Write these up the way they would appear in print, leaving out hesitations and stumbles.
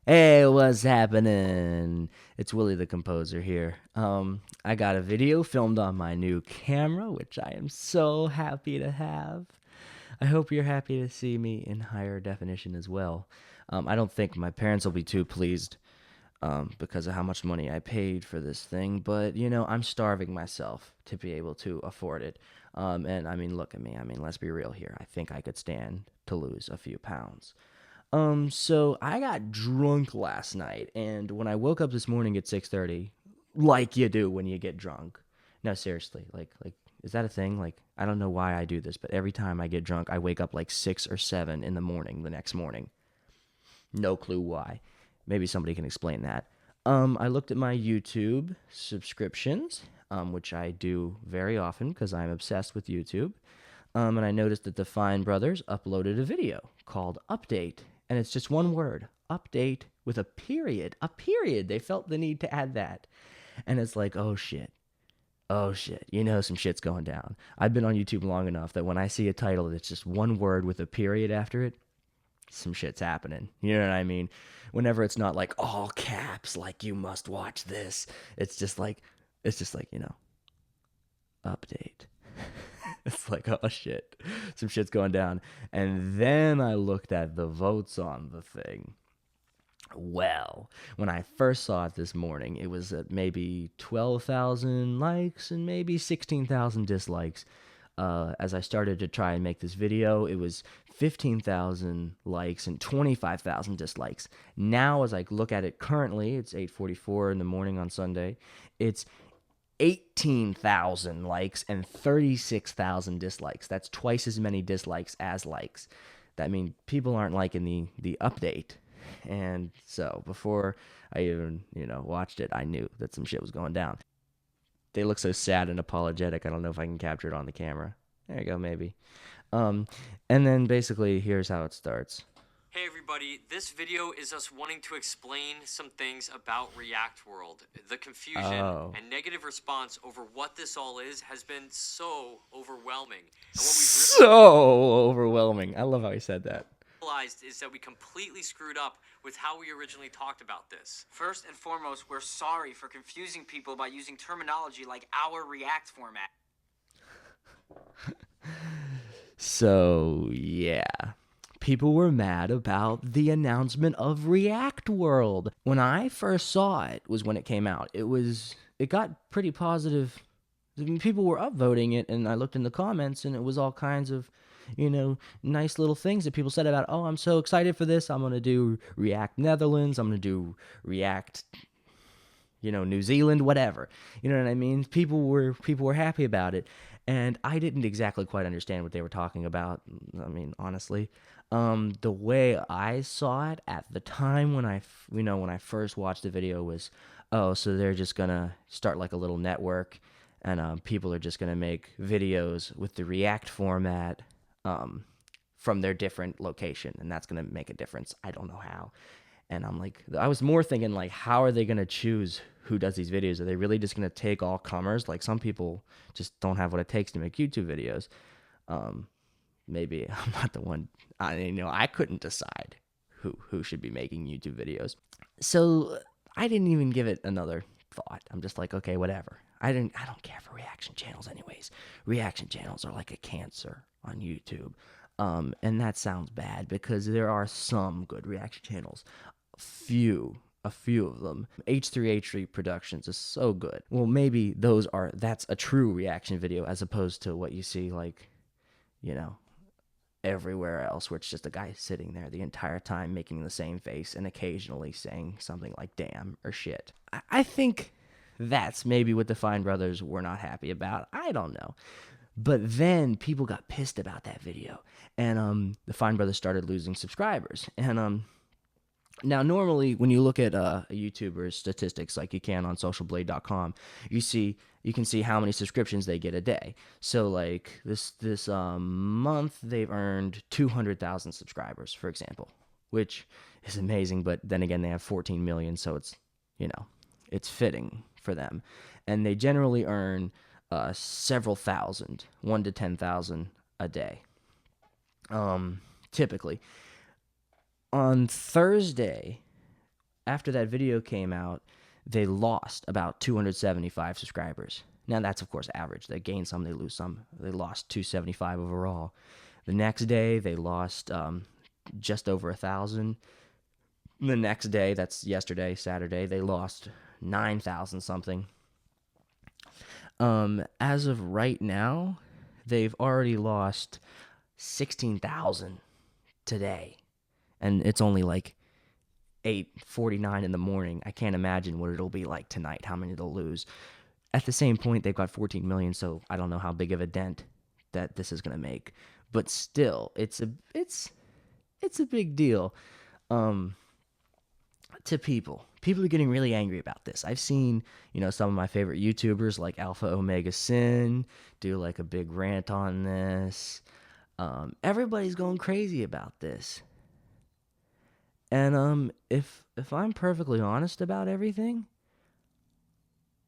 Hey, what's happening? It's Willie the Composer here. I got a video filmed on my new camera, which I am so happy to have. I hope you're happy to see me in higher definition as well. I don't think my parents will be too pleased because of how much money I paid for this thing, but I'm starving myself to be able to afford it. And I mean, look at me. I mean, let's be real here. I think I could stand to lose a few pounds. So I got drunk last night, and when I woke up this morning at 6:30, like you do when you get drunk. No, seriously, like is that a thing? Like I don't know why I do this, but every time I get drunk, I wake up like 6 or 7 in the morning the next morning. No clue why. Maybe somebody can explain that. I looked at my YouTube subscriptions, which I do very often because I'm obsessed with YouTube. And I noticed that the Fine Brothers uploaded a video called Update. And it's just one word, update with a period. A period. They felt the need to add that. And it's like, oh shit. Oh shit. Some shit's going down. I've been on YouTube long enough that when I see a title that's just one word with a period after it, some shit's happening. You know what I mean? Whenever it's not like all caps, like you must watch this, it's just like, update. It's like, oh shit, some shit's going down. And then I looked at the votes on the thing. Well, when I first saw it this morning, it was at maybe 12,000 likes and maybe 16,000 dislikes. As I started to try and make this video, it was 15,000 likes and 25,000 dislikes. Now, as I look at it currently, it's 8:44 in the morning on Sunday. It's 18,000 likes and 36,000 dislikes. That's twice as many dislikes as likes. That means people aren't liking the update. And so before I even, watched it, I knew that some shit was going down. They look so sad and apologetic. I don't know if I can capture it on the camera. There you go, maybe. Um, and then basically, here's how it starts. Hey everybody, this video is us wanting to explain some things about React World. The confusion Oh, and negative response over what this all is has been so overwhelming. And what we've so overwhelming. I love how he said that. realized is that we completely screwed up with how we originally talked about this. First and foremost, we're sorry for confusing people by using terminology like our React format. So, yeah. People were mad about the announcement of React World. When I first saw it was when it came out. It got pretty positive. I mean, people were upvoting it, and I looked in the comments, and it was all kinds of, nice little things that people said about, oh, I'm so excited for this. I'm gonna do React Netherlands. I'm gonna do React, New Zealand, whatever. You know what I mean? People were happy about it, and I didn't exactly quite understand what they were talking about. I mean, honestly, the way I saw it at the time when I first watched the video was, oh, so they're just gonna start like a little network, and people are just gonna make videos with the React format. From their different location, and that's gonna make a difference. I don't know how. And I'm like, I was more thinking like, how are they gonna choose who does these videos? Are they really just gonna take all comers? Like some people just don't have what it takes to make YouTube videos. Um, Maybe I'm not the one. I couldn't decide who should be making YouTube videos. So I didn't even give it another thought. I'm just like, okay, whatever. I don't care for reaction channels anyways. Reaction channels are like a cancer on YouTube. And that sounds bad because there are some good reaction channels. A few of them. H3H3 Productions is so good. Well, maybe that's a true reaction video as opposed to what you see like, you know, everywhere else where it's just a guy sitting there the entire time making the same face and occasionally saying something like damn or shit. I think that's maybe what the Fine Brothers were not happy about. I don't know. But then people got pissed about that video, and the Fine Brothers started losing subscribers. And now, normally, when you look at a YouTuber's statistics, like you can on socialblade.com, you can see how many subscriptions they get a day. So, like this month, they've earned 200,000 subscribers, for example, which is amazing. But then again, they have 14 million, so it's fitting for them, and they generally earn several thousand, 1 to 10,000 a day, typically. On Thursday, after that video came out, they lost about 275 subscribers. Now, that's, of course, average. They gain some, they lose some. They lost 275 overall. The next day, they lost just over 1,000. The next day, that's yesterday, Saturday, they lost 9,000 something. As of right now, they've already lost 16,000 today. And it's only like 8:49 in the morning. I can't imagine what it'll be like tonight, how many they'll lose. At the same point, they've got 14 million, so I don't know how big of a dent that this is going to make. But still, it's a big deal to people. People are getting really angry about this. I've seen, some of my favorite YouTubers like Alpha Omega Sin do like a big rant on this. Everybody's going crazy about this. And if I'm perfectly honest about everything,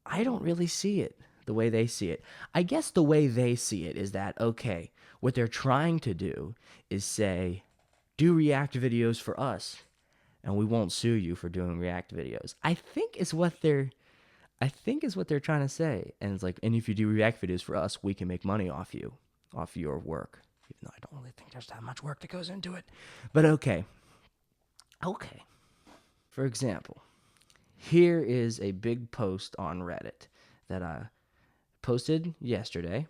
I don't really see it the way they see it. I guess the way they see it is that, okay, what they're trying to do is say, do react videos for us, and we won't sue you for doing react videos. I think is what they're trying to say. And it's like, and if you do react videos for us, we can make money off you, off your work. Even though I don't really think there's that much work that goes into it. But okay. For example, here is a big post on Reddit that I posted yesterday.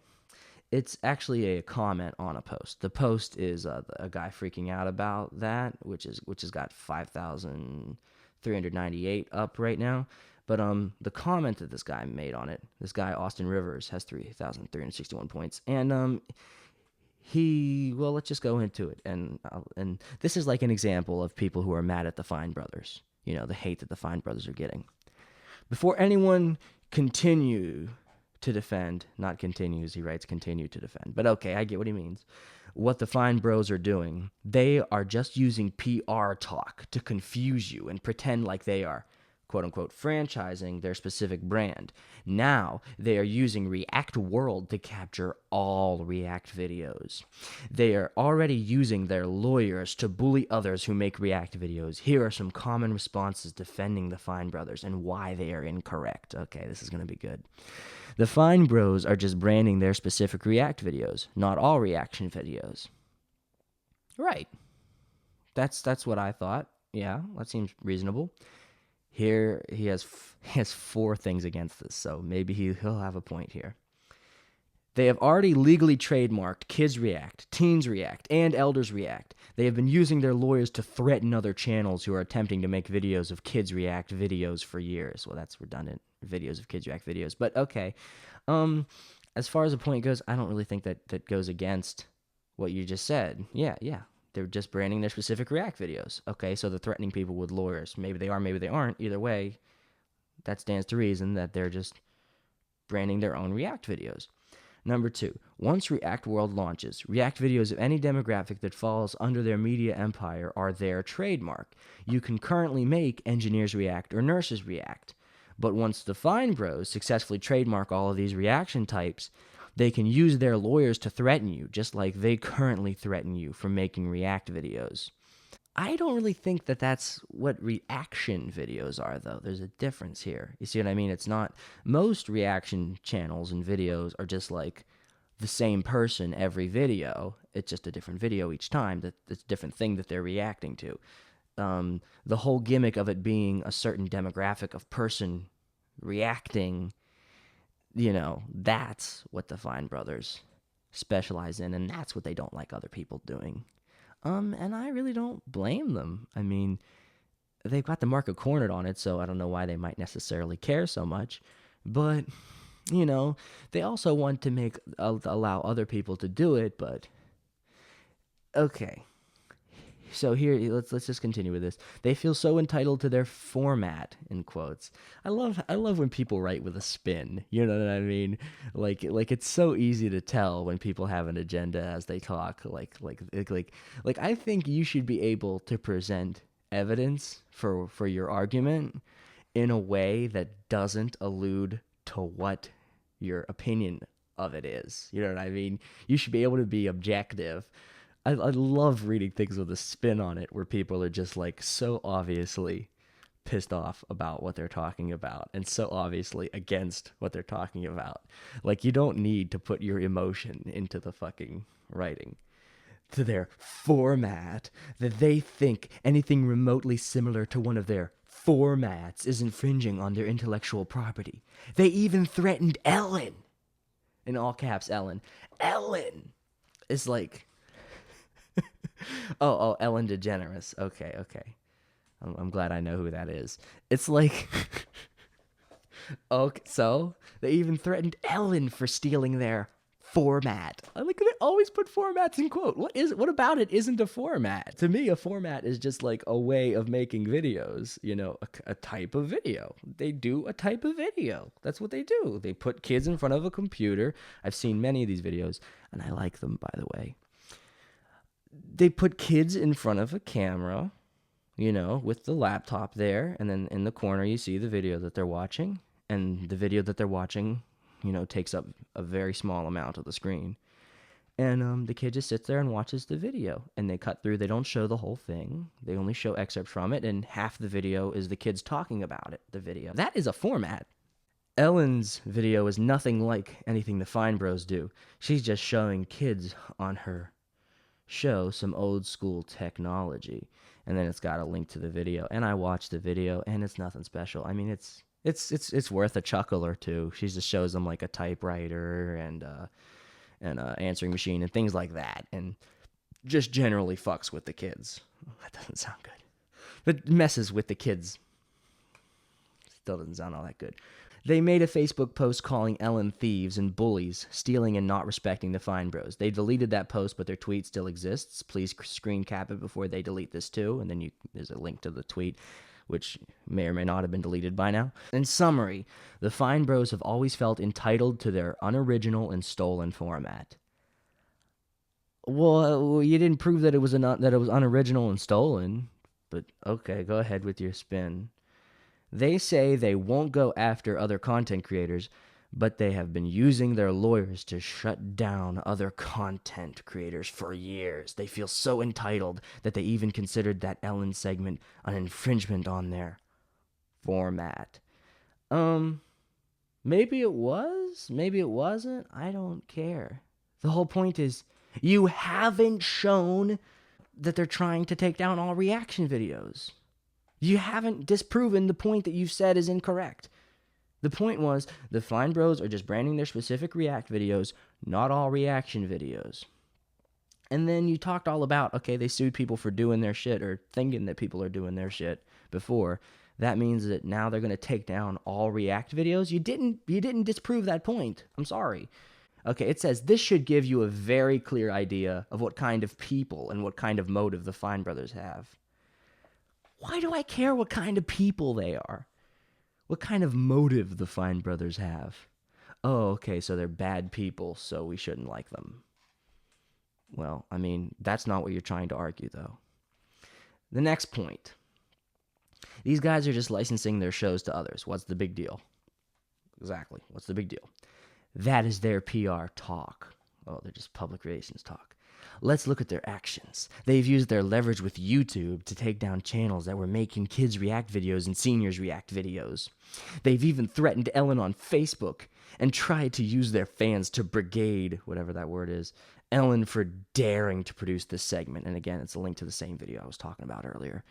It's actually a comment on a post. The post is a guy freaking out about that, which has got 5,398 up right now. But the comment that this guy made on it, this guy Austin Rivers, has 3,361 points, and let's just go into it. And this is like an example of people who are mad at the Fine Brothers. The hate that the Fine Brothers are getting. Before anyone continue to defend, not continues, he writes continue to defend. But okay, I get what he means. What the Fine Bros are doing, they are just using PR talk to confuse you and pretend like they are, quote unquote, franchising their specific brand. Now they are using React World to capture all React videos. They are already using their lawyers to bully others who make React videos. Here are some common responses defending the Fine Brothers and why they are incorrect. Okay, this is going to be good. The Fine Bros are just branding their specific React videos, not all reaction videos. Right. That's what I thought. Yeah, that seems reasonable. Here he has 4 things against this, so maybe he'll have a point here. They have already legally trademarked Kids React, Teens React, and Elders React. They have been using their lawyers to threaten other channels who are attempting to make videos of Kids React videos for years. Well, that's redundant. Videos of Kids React videos. But okay. As far as the point goes, I don't really think that goes against what you just said. Yeah. They're just branding their specific React videos. Okay, so they're threatening people with lawyers. Maybe they are, maybe they aren't. Either way, that stands to reason that they're just branding their own React videos. Number 2, once React World launches, React videos of any demographic that falls under their media empire are their trademark. You can currently make Engineers React or Nurses React. But once the Fine Bros successfully trademark all of these reaction types, they can use their lawyers to threaten you, just like they currently threaten you for making React videos. I don't really think that that's what reaction videos are, though. There's a difference here. You see what I mean? It's not... Most reaction channels and videos are just like the same person every video. It's just a different video each time. It's a different thing that they're reacting to. The whole gimmick of it being a certain demographic of person reacting... that's what the Fine Brothers specialize in, and that's what they don't like other people doing. And I really don't blame them. I mean, they've got the market cornered on it, so I don't know why they might necessarily care so much. But, they also want to allow other people to do it, but... Okay. So here, let's just continue with this. They feel so entitled to their format, in quotes. I love when people write with a spin. You know what I mean? Like it's so easy to tell when people have an agenda as they talk. Like I think you should be able to present evidence for your argument in a way that doesn't allude to what your opinion of it is. You know what I mean? You should be able to be objective. I love reading things with a spin on it where people are just like so obviously pissed off about what they're talking about and so obviously against what they're talking about. Like, you don't need to put your emotion into the fucking writing. To their format, that they think anything remotely similar to one of their formats is infringing on their intellectual property. They even threatened Ellen. In all caps, Ellen. Ellen is like... oh, Ellen DeGeneres. Okay. I'm glad I know who that is. It's like... okay, so they even threatened Ellen for stealing their format. I like they always put formats in quote. What about it isn't a format? To me, a format is just like a way of making videos, you know, a type of video. They do a type of video. That's what they do. They put kids in front of a computer. I've seen many of these videos, and I like them, by the way. They put kids in front of a camera, you know, with the laptop there, and then in the corner you see the video that they're watching, and the video that they're watching, you know, takes up a very small amount of the screen. And the kid just sits there and watches the video, and they cut through. They don't show the whole thing. They only show excerpts from it, and half the video is the kids talking about it, the video. That is a format. Ellen's video is nothing like anything the Fine Bros do. She's just showing kids on her show some old school technology, and then it's got a link to the video. And I watched the video, and it's nothing special. I mean, it's worth a chuckle or two. She just shows them like a typewriter and an answering machine and things like that, and just generally fucks with the kids. That doesn't sound good, but messes with the kids. Still doesn't sound all that good. They made a Facebook post calling Ellen thieves and bullies, stealing and not respecting the Fine Bros. They deleted that post, but their tweet still exists. Please screen cap it before they delete this too, and then there's a link to the tweet, which may or may not have been deleted by now. In summary, the Fine Bros have always felt entitled to their unoriginal and stolen format. Well, you didn't prove that it was unoriginal and stolen, but okay, go ahead with your spin. They say they won't go after other content creators, but they have been using their lawyers to shut down other content creators for years. They feel so entitled that they even considered that Ellen segment an infringement on their format. Maybe it was, maybe it wasn't. I don't care. The whole point is, you haven't shown that they're trying to take down all reaction videos. You haven't disproven the point that you've said is incorrect. The point was, the Fine Bros are just branding their specific React videos, not all reaction videos. And then you talked all about, okay, they sued people for doing their shit or thinking that people are doing their shit before. That means that now they're going to take down all React videos? You didn't disprove that point. I'm sorry. Okay, it says this should give you a very clear idea of what kind of people and what kind of motive the Fine Brothers have. Why do I care what kind of people they are? What kind of motive the Fine Brothers have? Oh, okay, so they're bad people, so we shouldn't like them. Well, I mean, that's not what you're trying to argue, though. The next point. These guys are just licensing their shows to others. What's the big deal? Exactly. What's the big deal? That is their PR talk. Oh, they're just public relations talk. Let's look at their actions. They've used their leverage with YouTube to take down channels that were making kids react videos and seniors react videos. They've even threatened Ellen on Facebook and tried to use their fans to brigade, whatever that word is, Ellen for daring to produce this segment. And again, it's a link to the same video I was talking about earlier.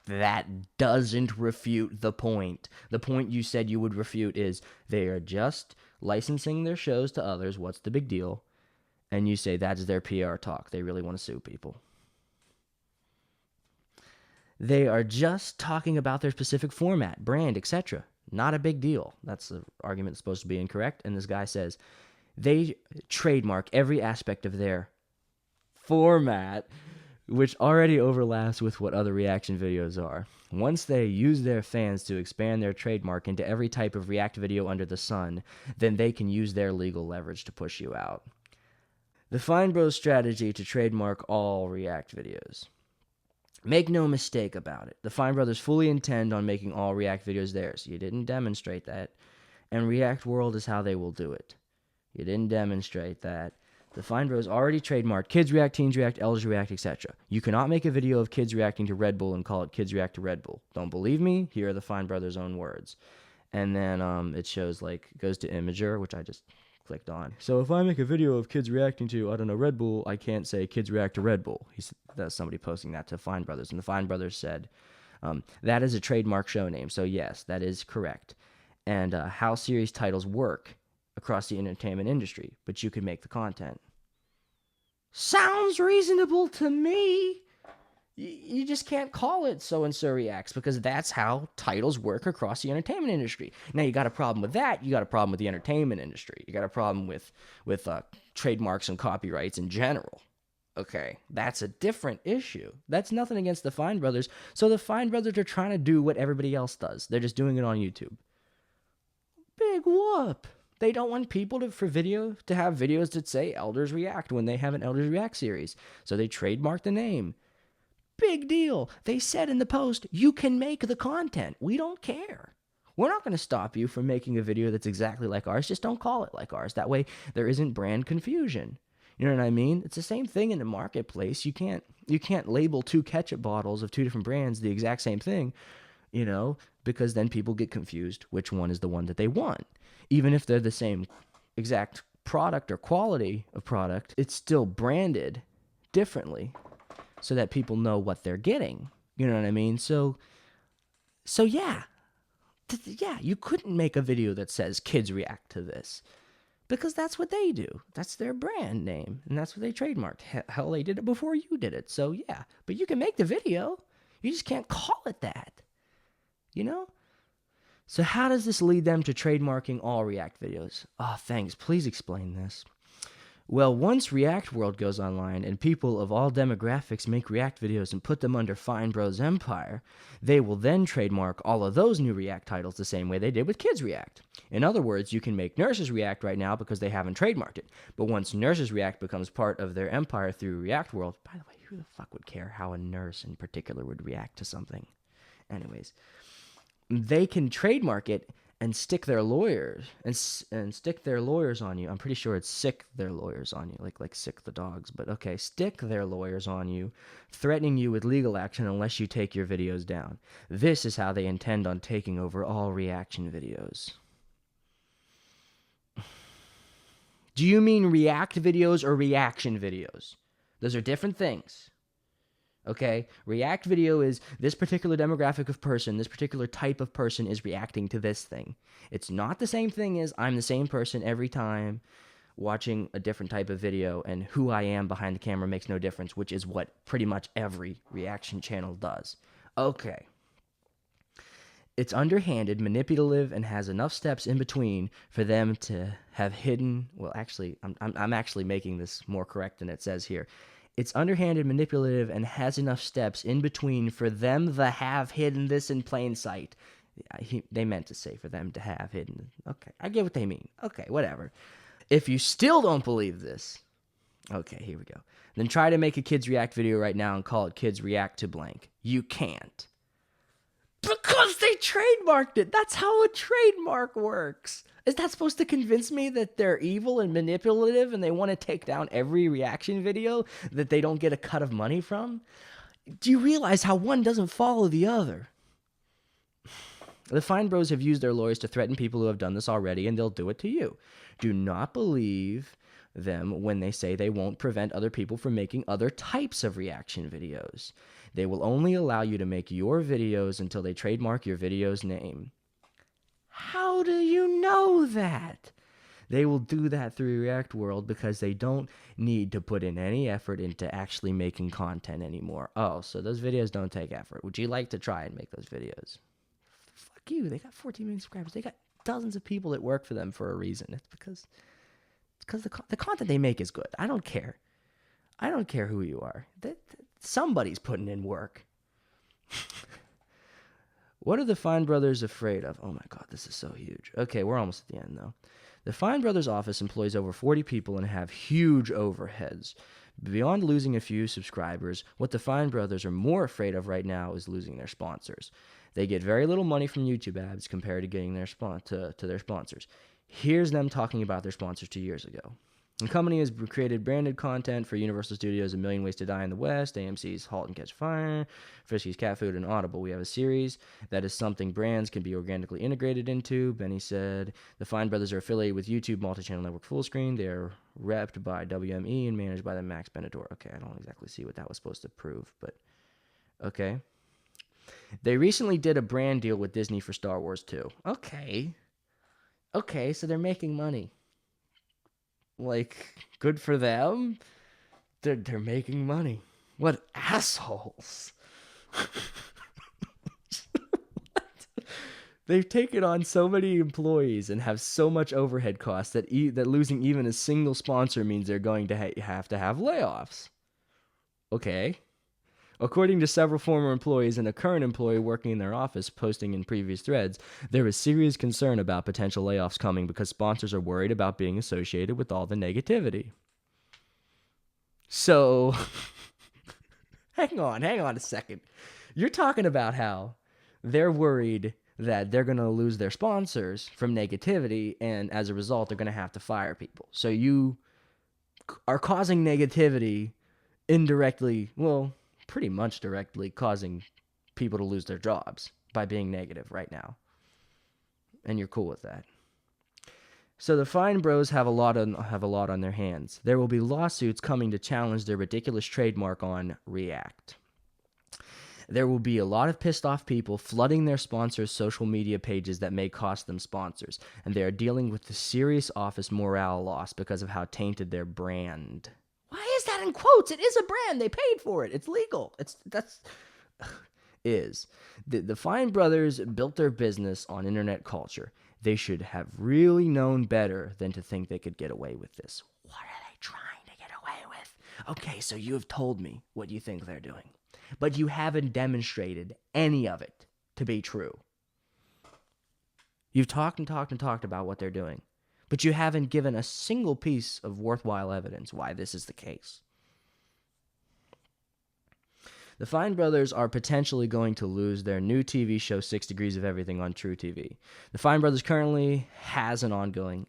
That doesn't refute the point. The point you said you would refute is they are just licensing their shows to others. What's the big deal? And you say that's their PR talk. They really want to sue people. They are just talking about their specific format, brand, etc. Not a big deal. That's the argument that's supposed to be incorrect. And this guy says they trademark every aspect of their format, which already overlaps with what other reaction videos are. Once they use their fans to expand their trademark into every type of React video under the sun, then they can use their legal leverage to push you out. The Fine Bros strategy to trademark all React videos. Make no mistake about it. The Fine Brothers fully intend on making all React videos theirs. You didn't demonstrate that. And React World is how they will do it. You didn't demonstrate that. The Fine Bros already trademarked Kids React, Teens React, Elders React, etc. You cannot make a video of kids reacting to Red Bull and call it Kids React to Red Bull. Don't believe me? Here are the Fine Brothers' own words. And then it shows, like, goes to Imager, which I just clicked on. So if I make a video of kids reacting to, I don't know, Red Bull, I can't say kids react to Red Bull. That's somebody posting that to Fine Brothers. And the Fine Brothers said, that is a trademark show name. So yes, that is correct. And how series titles work across the entertainment industry, but you can make the content. Sounds reasonable to me. You just can't call it so-and-so reacts because that's how titles work across the entertainment industry. Now, you got a problem with that. You got a problem with the entertainment industry. You got a problem with trademarks and copyrights in general. Okay, that's a different issue. That's nothing against the Fine Brothers. So the Fine Brothers are trying to do what everybody else does. They're just doing it on YouTube. Big whoop. They don't want people to have videos that say Elders React when they have an Elders React series. So they trademark the name. Big deal. They said in the post, you can make the content. We don't care. We're not going to stop you from making a video that's exactly like ours. Just don't call it like ours. That way there isn't brand confusion. You know what I mean? It's the same thing in the marketplace. You can't label 2 ketchup bottles of 2 different brands the exact same thing, because then people get confused which one is the one that they want. Even if they're the same exact product or quality of product, it's still branded differently so that people know what they're getting. You know what I mean? So yeah. Yeah, you couldn't make a video that says kids react to this because that's what they do. That's their brand name, and that's what they trademarked. Hell, they did it before you did it. So yeah, but you can make the video. You just can't call it that. So how does this lead them to trademarking all React videos? Thanks. Please explain this. Well, once React World goes online and people of all demographics make React videos and put them under Fine Bros Empire, they will then trademark all of those new React titles the same way they did with Kids React. In other words, you can make Nurses React right now because they haven't trademarked it. But once Nurses React becomes part of their empire through React World, by the way, who the fuck would care how a nurse in particular would react to something? Anyways, they can trademark it and stick their lawyers on you. I'm pretty sure it's sick their lawyers on you, like sick the dogs. But okay, stick their lawyers on you, threatening you with legal action unless you take your videos down. This is how they intend on taking over all reaction videos. Do you mean react videos or reaction videos? Those are different things. Okay, React video is this particular demographic of person, this particular type of person is reacting to this thing. It's not the same thing as I'm the same person every time watching a different type of video, and who I am behind the camera makes no difference, which is what pretty much every reaction channel does. Okay. It's underhanded, manipulative, and has enough steps in between for them to have hidden. Well, actually, I'm actually making this more correct than it says here. It's underhanded, manipulative, and has enough steps in between for them to have hidden this in plain sight. They meant to say for them to have hidden. Okay, I get what they mean. Okay, whatever. If you still don't believe this, okay, here we go. Then try to make a Kids React video right now and call it Kids React to blank. You can't. Because they trademarked it. That's how a trademark works. Is that supposed to convince me that they're evil and manipulative and they want to take down every reaction video that they don't get a cut of money from? Do you realize how one doesn't follow the other? The Fine Bros have used their lawyers to threaten people who have done this already, and they'll do it to you. Do not believe them when they say they won't prevent other people from making other types of reaction videos. They will only allow you to make your videos until they trademark your video's name. How do you know that? They will do that through React World because they don't need to put in any effort into actually making content anymore. Oh, so those videos don't take effort. Would you like to try and make those videos? Fuck you. They got 14 million subscribers. They got dozens of people that work for them for a reason. It's because the content they make is good. I don't care. I don't care who you are. Somebody's putting in work. What are the Fine Brothers afraid of? Oh my God, this is so huge. Okay, we're almost at the end though. The Fine Brothers office employs over 40 people and have huge overheads. Beyond losing a few subscribers, what the Fine Brothers are more afraid of right now is losing their sponsors. They get very little money from YouTube ads compared to getting their to their sponsors. Here's them talking about their sponsors 2 years ago. The company has created branded content for Universal Studios' A Million Ways to Die in the West, AMC's Halt and Catch Fire, Frisky's Cat Food, and Audible. We have a series that is something brands can be organically integrated into, Benny said. The Fine Brothers are affiliated with YouTube Multi-Channel Network Fullscreen. They are repped by WME and managed by the Max Benador. Okay, I don't exactly see what that was supposed to prove, but okay. They recently did a brand deal with Disney for Star Wars 2. Okay, so they're making money. Like, good for them. They're making money. What assholes. They've taken on so many employees and have so much overhead costs that that losing even a single sponsor means they're going to have layoffs. Okay. According to several former employees and a current employee working in their office posting in previous threads, there is serious concern about potential layoffs coming because sponsors are worried about being associated with all the negativity. So, hang on a second. You're talking about how they're worried that they're going to lose their sponsors from negativity, and as a result, they're going to have to fire people. So you are causing negativity indirectly, well, pretty much directly causing people to lose their jobs by being negative right now. And you're cool with that. So the Fine Bros have a lot on their hands. There will be lawsuits coming to challenge their ridiculous trademark on React. There will be a lot of pissed off people flooding their sponsors' social media pages that may cost them sponsors, and they are dealing with the serious office morale loss because of how tainted their brand. Why is that in quotes? It is a brand. They paid for it. It's legal. The Fine Brothers built their business on internet culture. They should have really known better than to think they could get away with this. What are they trying to get away with? Okay, so you have told me what you think they're doing, but you haven't demonstrated any of it to be true. You've talked about what they're doing, but you haven't given a single piece of worthwhile evidence why this is the case. The Fine Brothers are potentially going to lose their new TV show 6 Degrees of Everything on True TV. The Fine Brothers currently has an ongoing,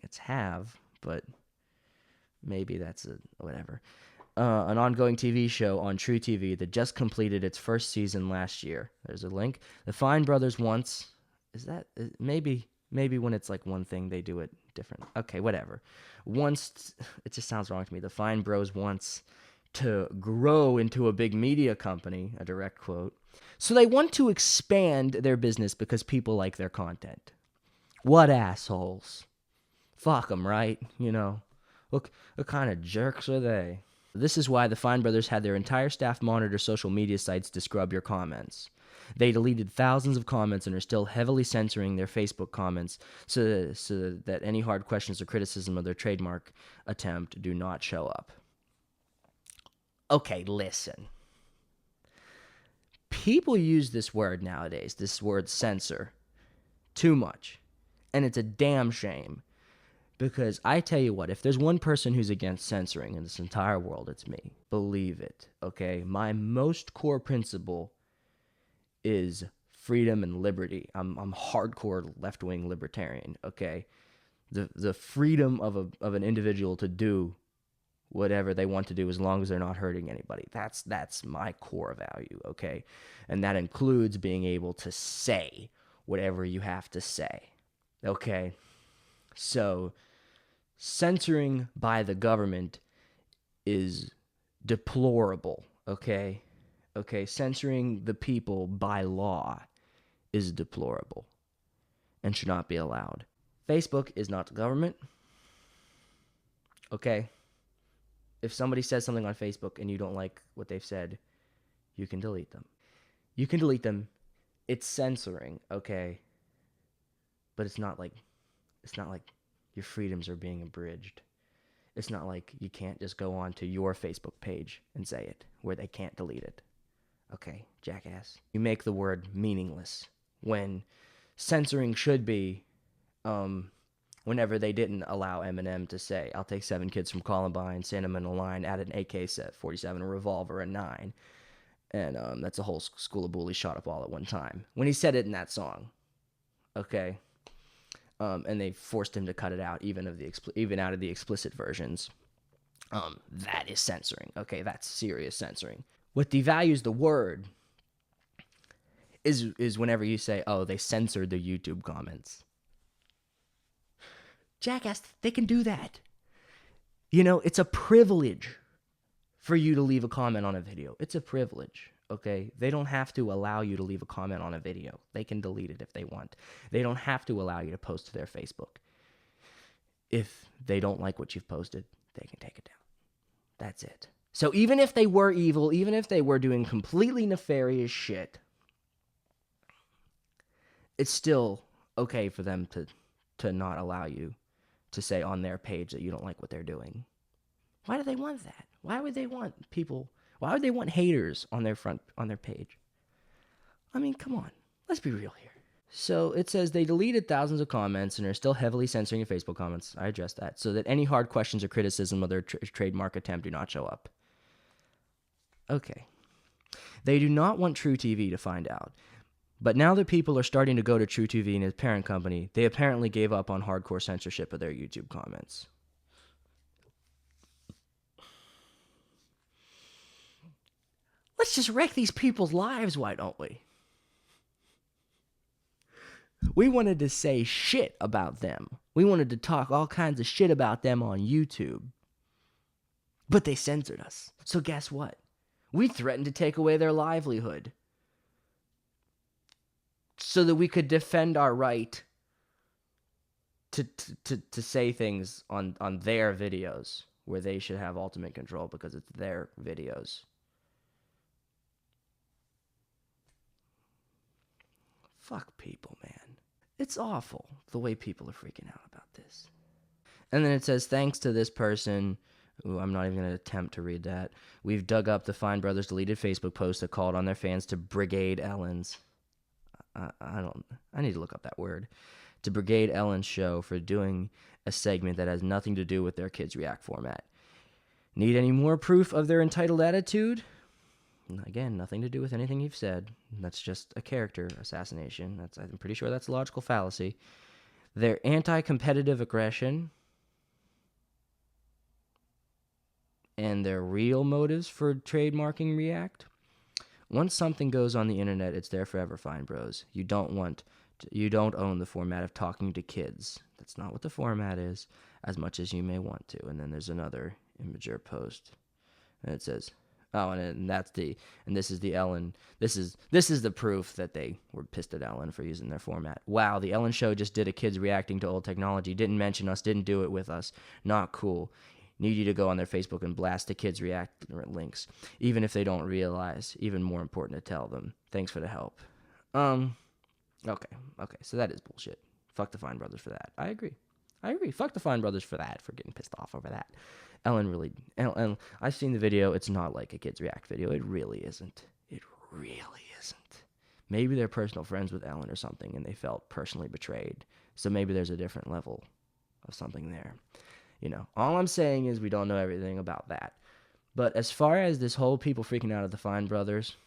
but maybe that's whatever. An ongoing TV show on True TV that just completed its first season last year. There's a link. The Fine Brothers once, maybe when it's like one thing they do it different. Okay, whatever. It just sounds wrong to me. The Fine Bros wants to grow into a big media company, a direct quote. So they want to expand their business because people like their content. What assholes. Fuck them, right? Look, what kind of jerks are they? This is why the Fine Brothers had their entire staff monitor social media sites to scrub your comments. They deleted thousands of comments and are still heavily censoring their Facebook comments so that any hard questions or criticism of their trademark attempt do not show up. Okay, listen. People use this word nowadays, this word censor, too much. And it's a damn shame. Because I tell you what, if there's one person who's against censoring in this entire world, it's me. Believe it, okay? My most core principle is freedom and liberty. I'm hardcore left-wing libertarian, okay? The freedom of an individual to do whatever they want to do as long as they're not hurting anybody. That's my core value, okay? And that includes being able to say whatever you have to say, okay? So censoring by the government is deplorable, okay? Okay, censoring the people by law is deplorable and should not be allowed. Facebook is not the government, okay? If somebody says something on Facebook and you don't like what they've said, you can delete them. It's censoring, okay? But it's not like your freedoms are being abridged. It's not like you can't just go on to your Facebook page and say it, where they can't delete it. Okay, jackass. You make the word meaningless when censoring should be whenever they didn't allow Eminem to say, I'll take 7 kids from Columbine, stand them in a line, add an AK-47, a revolver, a 9. And that's a whole school of bullies shot up all at one time. When he said it in that song, okay? And they forced him to cut it out, even out of the explicit versions. That is censoring. Okay, that's serious censoring. What devalues the word is whenever you say, oh, they censored the YouTube comments. Jackass, they can do that. You know, it's a privilege for you to leave a comment on a video. It's a privilege, okay? They don't have to allow you to leave a comment on a video. They can delete it if they want. They don't have to allow you to post to their Facebook. If they don't like what you've posted, they can take it down. That's it. So even if they were evil, even if they were doing completely nefarious shit, it's still okay for them to not allow you to say on their page that you don't like what they're doing. Why do they want that? Why would they want haters on their page? I mean, come on. Let's be real here. So it says they deleted thousands of comments and are still heavily censoring your Facebook comments. I addressed that. So that any hard questions or criticism of their trademark attempt do not show up. Okay. They do not want True TV to find out. But now that people are starting to go to True TV and its parent company, they apparently gave up on hardcore censorship of their YouTube comments. Let's just wreck these people's lives, why don't we? We wanted to say shit about them. We wanted to talk all kinds of shit about them on YouTube. But they censored us. So guess what? We threatened to take away their livelihood so that we could defend our right to say things on their videos where they should have ultimate control because it's their videos. Fuck people, man. It's awful the way people are freaking out about this. And then it says, thanks to this person, ooh, I'm not even going to attempt to read that, we've dug up the Fine Brothers deleted Facebook post that called on their fans to brigade Ellen's. I need to look up that word. To brigade Ellen's show for doing a segment that has nothing to do with their Kids React format. Need any more proof of their entitled attitude? Again, nothing to do with anything you've said. That's just a character assassination. I'm pretty sure that's a logical fallacy. Their anti-competitive aggression and their real motives for trademarking React. Once something goes on the internet, it's there forever, Fine Bros. You don't own the format of talking to kids. That's not what the format is, as much as you may want to. And then there's another immature post, and it says, oh, and this is the Ellen. This is the proof that they were pissed at Ellen for using their format. Wow, the Ellen Show just did a kids reacting to old technology. Didn't mention us. Didn't do it with us. Not cool. Need you to go on their Facebook and blast the kids react links, even if they don't realize. Even more important to tell them. Thanks for the help. Okay. So that is bullshit. Fuck the Fine Brothers for that. I agree. Fuck the Fine Brothers for that, for getting pissed off over that. Ellen, I've seen the video. It's not like a kids react video. It really isn't. Maybe they're personal friends with Ellen or something, and they felt personally betrayed. So maybe there's a different level of something there. You know, all I'm saying is we don't know everything about that. But as far as this whole people freaking out at the Fine Brothers,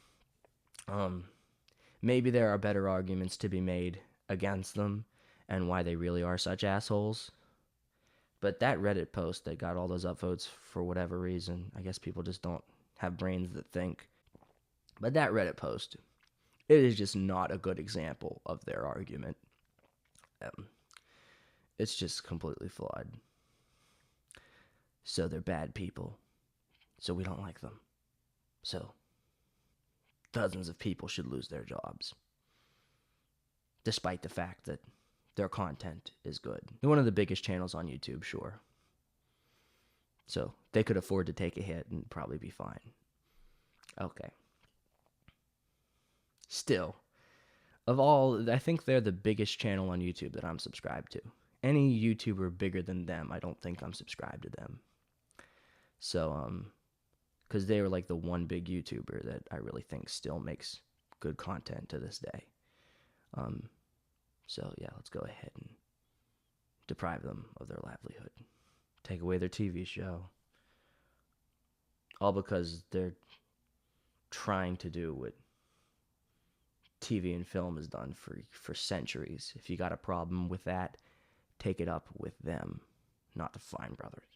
maybe there are better arguments to be made against them and why they really are such assholes. But that Reddit post that got all those upvotes for whatever reason, I guess people just don't have brains that think. But that Reddit post, it is just not a good example of their argument. It's just completely flawed. So they're bad people. So we don't like them. So dozens of people should lose their jobs. Despite the fact that their content is good. They're one of the biggest channels on YouTube, sure. So they could afford to take a hit and probably be fine. Okay. Still, of all, I think they're the biggest channel on YouTube that I'm subscribed to. Any YouTuber bigger than them, I don't think I'm subscribed to them. So, because they were like the one big YouTuber that I really think still makes good content to this day. So yeah, let's go ahead and deprive them of their livelihood. Take away their TV show. All because they're trying to do what TV and film has done for centuries. If you got a problem with that, take it up with them, not the Fine Brothers.